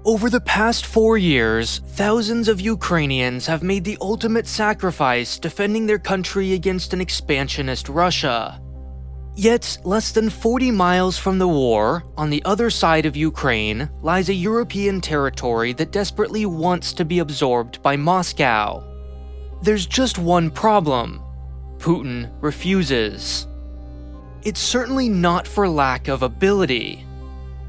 Over the past 4 years, thousands of Ukrainians have made the ultimate sacrifice defending their country against an expansionist Russia. Yet, less than 40 miles from the war, on the other side of Ukraine, lies a European territory that desperately wants to be absorbed by Moscow. There's just one problem: Putin refuses. It's certainly not for lack of ability.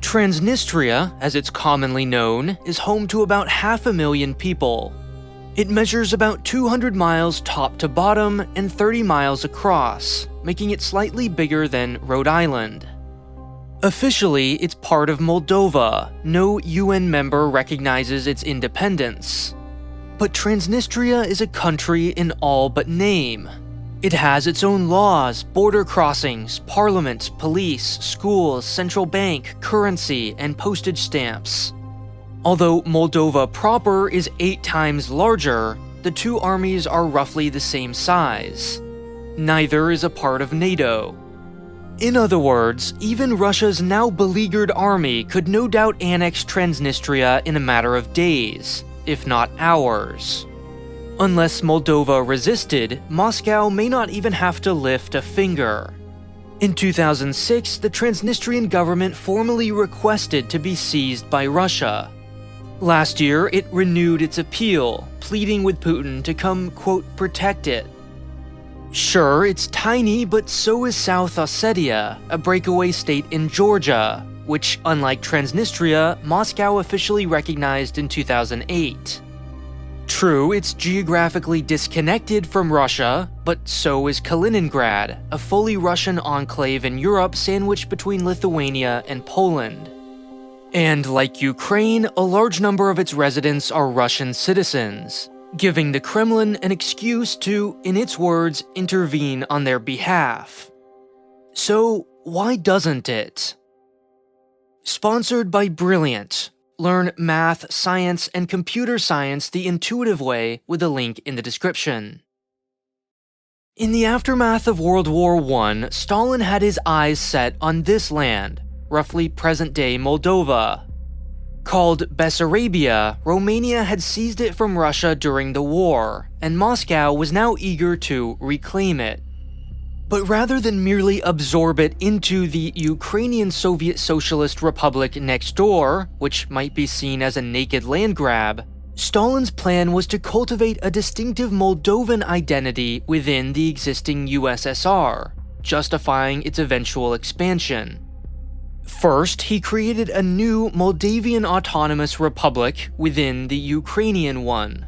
Transnistria, as it's commonly known, is home to about 500,000 people. It measures about 200 miles top to bottom and 30 miles across, making it slightly bigger than Rhode Island. Officially, it's part of Moldova. No UN member recognizes its independence. But Transnistria is a country in all but name. It has its own laws, border crossings, parliament, police, schools, central bank, currency, and postage stamps. Although Moldova proper is 8 times larger, the two armies are roughly the same size. Neither is a part of NATO. In other words, even Russia's now beleaguered army could no doubt annex Transnistria in a matter of days, if not hours. Unless Moldova resisted, Moscow may not even have to lift a finger. In 2006, the Transnistrian government formally requested to be seized by Russia. Last year, it renewed its appeal, pleading with Putin to come, quote, protect it. Sure, it's tiny, but so is South Ossetia, a breakaway state in Georgia, which, unlike Transnistria, Moscow officially recognized in 2008. True, it's geographically disconnected from Russia, but so is Kaliningrad, a fully Russian enclave in Europe sandwiched between Lithuania and Poland. And like Ukraine, a large number of its residents are Russian citizens, giving the Kremlin an excuse to, in its words, intervene on their behalf. So, why doesn't it? Sponsored by Brilliant. Learn math, science, and computer science the intuitive way with a link in the description. In the aftermath of World War I, Stalin had his eyes set on this land, roughly present-day Moldova. Called Bessarabia, Romania had seized it from Russia during the war, and Moscow was now eager to reclaim it. But rather than merely absorb it into the Ukrainian Soviet Socialist Republic next door, which might be seen as a naked land grab, Stalin's plan was to cultivate a distinctive Moldovan identity within the existing USSR, justifying its eventual expansion. First, he created a new Moldavian Autonomous Republic within the Ukrainian one.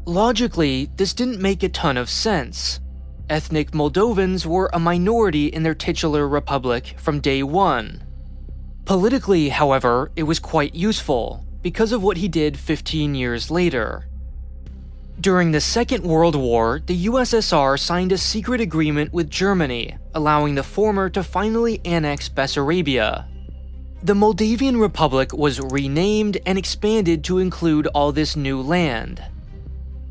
Logically, this didn't make a ton of sense. Ethnic Moldovans were a minority in their titular republic from day one. Politically, however, it was quite useful, because of what he did 15 years later. During the Second World War, the USSR signed a secret agreement with Germany, allowing the former to finally annex Bessarabia. The Moldavian Republic was renamed and expanded to include all this new land.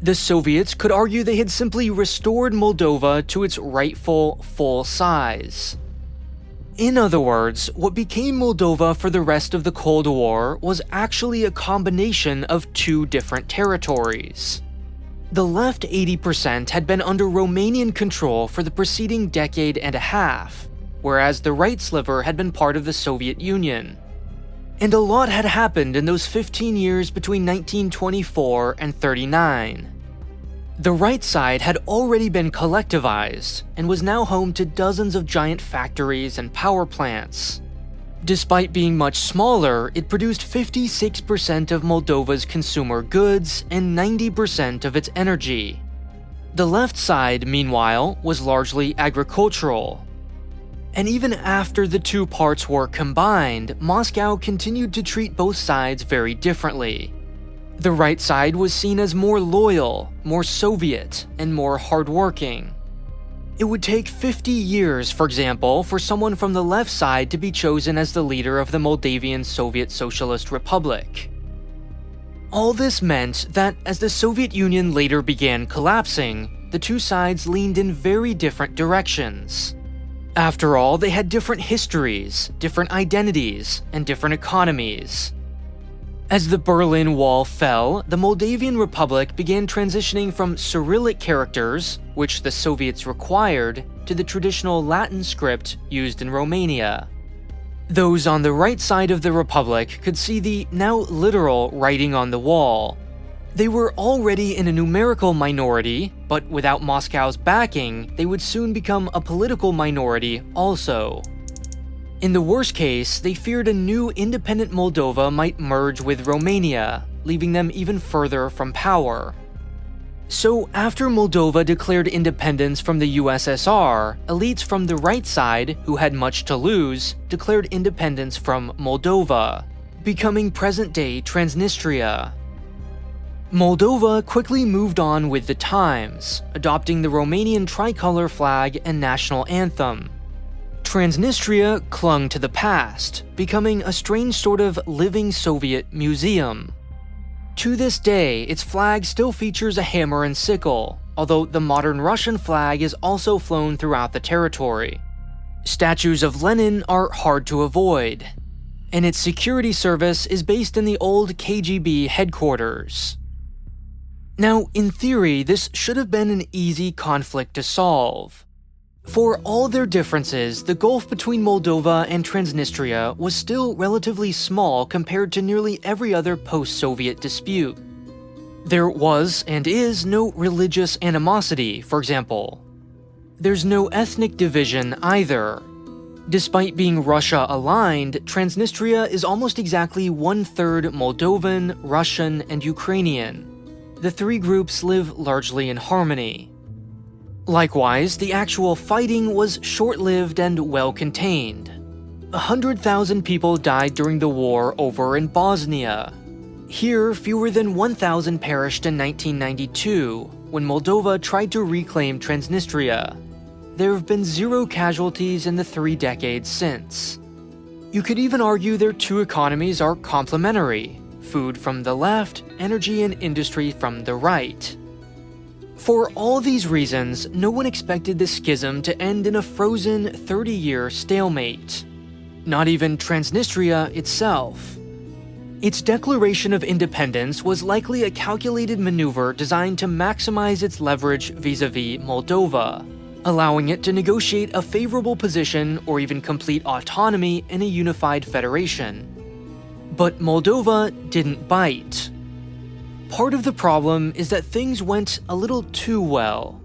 The Soviets could argue they had simply restored Moldova to its rightful, full size. In other words, what became Moldova for the rest of the Cold War was actually a combination of 2 different territories. The left 80% had been under Romanian control for the preceding decade and a half, whereas the right sliver had been part of the Soviet Union. And a lot had happened in those 15 years between 1924 and 39. The right side had already been collectivized, and was now home to dozens of giant factories and power plants. Despite being much smaller, it produced 56% of Moldova's consumer goods and 90% of its energy. The left side, meanwhile, was largely agricultural. And even after the 2 parts were combined, Moscow continued to treat both sides very differently. The right side was seen as more loyal, more Soviet, and more hardworking. It would take 50 years, for example, for someone from the left side to be chosen as the leader of the Moldavian Soviet Socialist Republic. All this meant that as the Soviet Union later began collapsing, the 2 sides leaned in very different directions. After all, they had different histories, different identities, and different economies. As the Berlin Wall fell, the Moldavian Republic began transitioning from Cyrillic characters, which the Soviets required, to the traditional Latin script used in Romania. Those on the right side of the Republic could see the now literal writing on the wall. They were already in a numerical minority, but without Moscow's backing, they would soon become a political minority also. In the worst case, they feared a new independent Moldova might merge with Romania, leaving them even further from power. So after Moldova declared independence from the USSR, elites from the right side, who had much to lose, declared independence from Moldova, becoming present-day Transnistria. Moldova quickly moved on with the times, adopting the Romanian tricolor flag and national anthem. Transnistria clung to the past, becoming a strange sort of living Soviet museum. To this day, its flag still features a hammer and sickle, although the modern Russian flag is also flown throughout the territory. Statues of Lenin are hard to avoid, and its security service is based in the old KGB headquarters. Now, in theory, this should have been an easy conflict to solve. For all their differences, the gulf between Moldova and Transnistria was still relatively small compared to nearly every other post-Soviet dispute. There was and is no religious animosity, for example. There's no ethnic division either. Despite being Russia-aligned, Transnistria is almost exactly one-third Moldovan, Russian, and Ukrainian. The three groups live largely in harmony. Likewise, the actual fighting was short-lived and well-contained. 100,000 people died during the war over in Bosnia. Here, fewer than 1,000 perished in 1992, when Moldova tried to reclaim Transnistria. There have been 0 casualties in the 3 decades since. You could even argue their two economies are complementary: food from the left, energy and industry from the right. For all these reasons, no one expected the schism to end in a frozen 30-year stalemate. Not even Transnistria itself. Its declaration of independence was likely a calculated maneuver designed to maximize its leverage vis-a-vis Moldova, allowing it to negotiate a favorable position or even complete autonomy in a unified federation. But Moldova didn't bite. Part of the problem is that things went a little too well.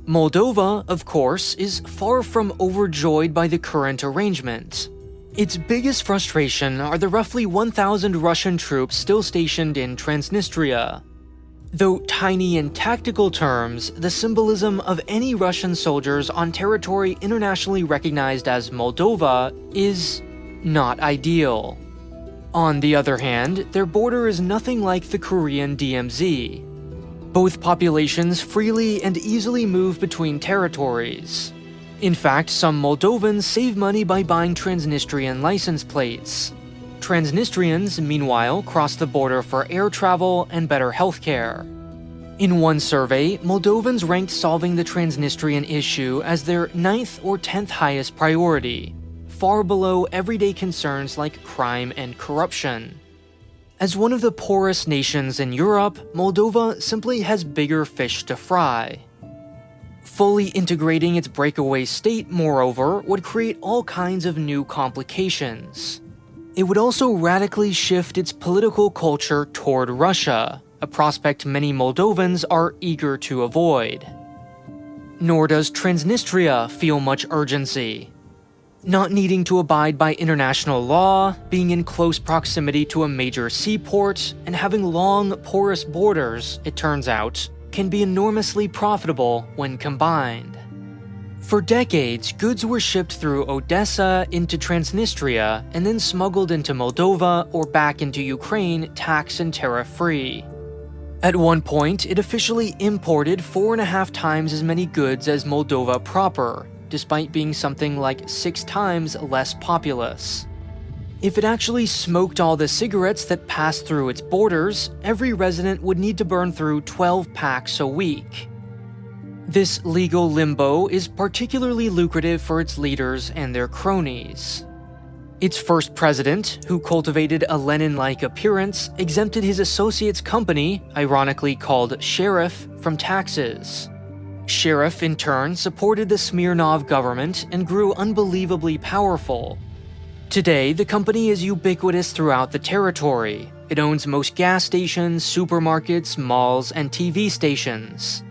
Moldova, of course, is far from overjoyed by the current arrangement. Its biggest frustration are the roughly 1,000 Russian troops still stationed in Transnistria. Though tiny in tactical terms, the symbolism of any Russian soldiers on territory internationally recognized as Moldova is not ideal. On the other hand, their border is nothing like the Korean DMZ. Both populations freely and easily move between territories. In fact, some Moldovans save money by buying Transnistrian license plates. Transnistrians, meanwhile, cross the border for air travel and better healthcare. In one survey, Moldovans ranked solving the Transnistrian issue as their 9th or 10th highest priority, far below everyday concerns like crime and corruption. As one of the poorest nations in Europe, Moldova simply has bigger fish to fry. Fully integrating its breakaway state, moreover, would create all kinds of new complications. It would also radically shift its political culture toward Russia, a prospect many Moldovans are eager to avoid. Nor does Transnistria feel much urgency. Not needing to abide by international law, being in close proximity to a major seaport, and having long, porous borders, it turns out, can be enormously profitable when combined. For decades, goods were shipped through Odessa into Transnistria and then smuggled into Moldova or back into Ukraine tax and tariff-free. At one point, it officially imported 4.5 times as many goods as Moldova proper, despite being something like 6 times less populous. If it actually smoked all the cigarettes that passed through its borders, every resident would need to burn through 12 packs a week. This legal limbo is particularly lucrative for its leaders and their cronies. Its first president, who cultivated a Lenin-like appearance, exempted his associate's company, ironically called Sheriff, from taxes. Sheriff, in turn, supported the Smirnov government and grew unbelievably powerful. Today, the company is ubiquitous throughout the territory. It owns most gas stations, supermarkets, malls, and TV stations.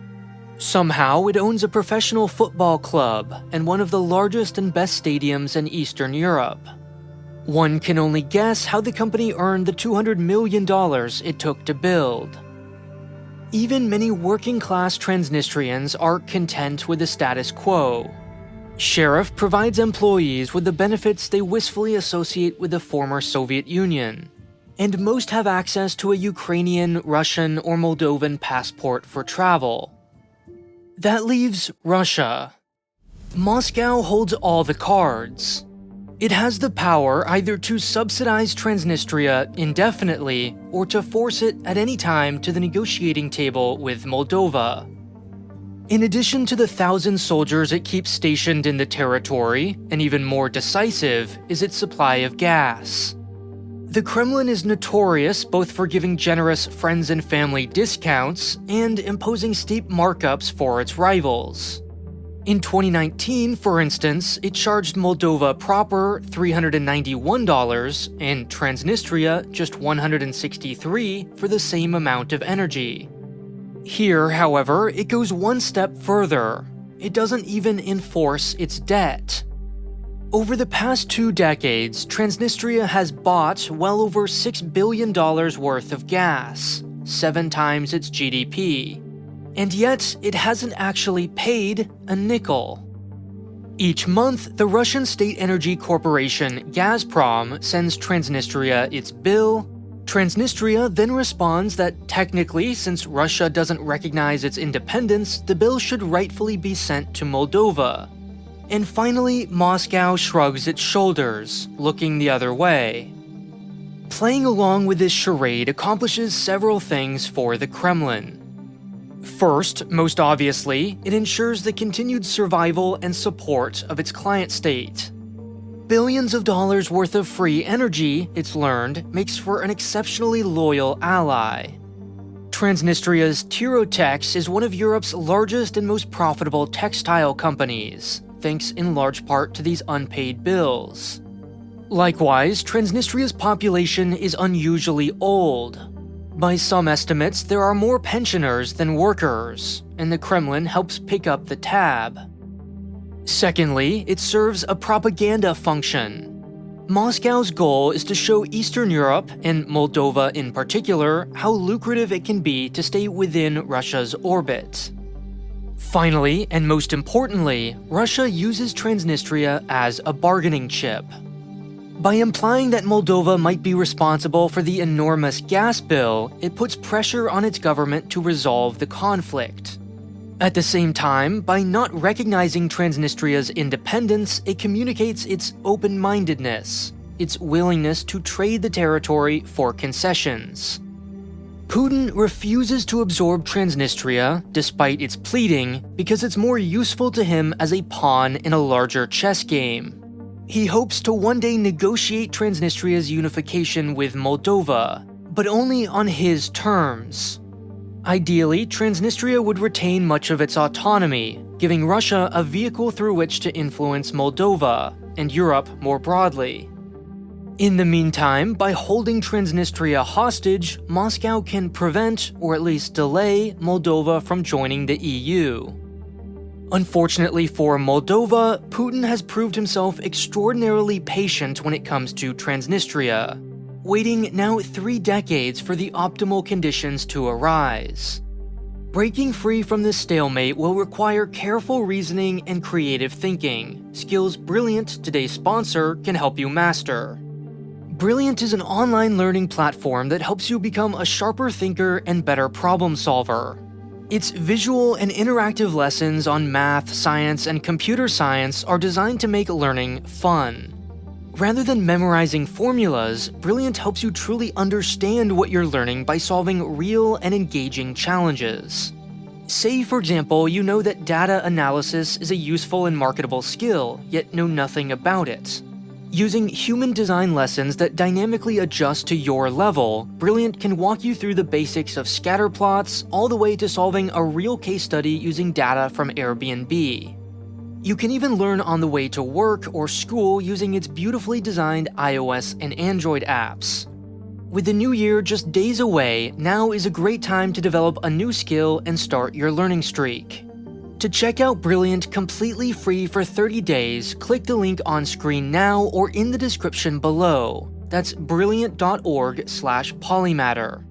Somehow, it owns a professional football club and one of the largest and best stadiums in Eastern Europe. One can only guess how the company earned the $200 million it took to build. Even many working-class Transnistrians aren't content with the status quo. Sheriff provides employees with the benefits they wistfully associate with the former Soviet Union, and most have access to a Ukrainian, Russian, or Moldovan passport for travel. That leaves Russia. Moscow holds all the cards. It has the power either to subsidize Transnistria indefinitely or to force it at any time to the negotiating table with Moldova. In addition to the 1,000 soldiers it keeps stationed in the territory, and even more decisive is its supply of gas. The Kremlin is notorious both for giving generous friends and family discounts and imposing steep markups for its rivals. In 2019, for instance, it charged Moldova proper $391 and Transnistria just $163 for the same amount of energy. Here, however, it goes one step further. It doesn't even enforce its debt. Over the past 2 decades, Transnistria has bought well over $6 billion worth of gas, 7 times its GDP. And yet, it hasn't actually paid a nickel. Each month, the Russian state energy corporation Gazprom sends Transnistria its bill. Transnistria then responds that technically, since Russia doesn't recognize its independence, the bill should rightfully be sent to Moldova. And finally, Moscow shrugs its shoulders, looking the other way. Playing along with this charade accomplishes several things for the Kremlin. First, most obviously, it ensures the continued survival and support of its client state. Billions of dollars worth of free energy, it's learned, makes for an exceptionally loyal ally. Transnistria's Tyrotex is one of Europe's largest and most profitable textile companies, thanks in large part to these unpaid bills. Likewise, Transnistria's population is unusually old. By some estimates, there are more pensioners than workers, and the Kremlin helps pick up the tab. Secondly, it serves a propaganda function. Moscow's goal is to show Eastern Europe, and Moldova in particular, how lucrative it can be to stay within Russia's orbit. Finally, and most importantly, Russia uses Transnistria as a bargaining chip. By implying that Moldova might be responsible for the enormous gas bill, it puts pressure on its government to resolve the conflict. At the same time, by not recognizing Transnistria's independence, it communicates its open-mindedness, its willingness to trade the territory for concessions. Putin refuses to absorb Transnistria, despite its pleading, because it's more useful to him as a pawn in a larger chess game. He hopes to one day negotiate Transnistria's unification with Moldova, but only on his terms. Ideally, Transnistria would retain much of its autonomy, giving Russia a vehicle through which to influence Moldova, and Europe more broadly. In the meantime, by holding Transnistria hostage, Moscow can prevent, or at least delay, Moldova from joining the EU. Unfortunately for Moldova, Putin has proved himself extraordinarily patient when it comes to Transnistria, waiting now 3 decades for the optimal conditions to arise. Breaking free from this stalemate will require careful reasoning and creative thinking, skills Brilliant, today's sponsor, can help you master. Brilliant is an online learning platform that helps you become a sharper thinker and better problem solver. Its visual and interactive lessons on math, science, and computer science are designed to make learning fun. Rather than memorizing formulas, Brilliant helps you truly understand what you're learning by solving real and engaging challenges. Say, for example, you know that data analysis is a useful and marketable skill, yet know nothing about it. Using human design lessons that dynamically adjust to your level, Brilliant can walk you through the basics of scatter plots all the way to solving a real case study using data from Airbnb. You can even learn on the way to work or school using its beautifully designed iOS and Android apps. With the new year just days away, now is a great time to develop a new skill and start your learning streak. To check out Brilliant completely free for 30 days, click the link on screen now or in the description below. That's brilliant.org/polymatter.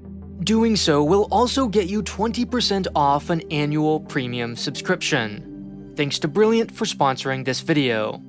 Doing so will also get you 20% off an annual premium subscription. Thanks to Brilliant for sponsoring this video.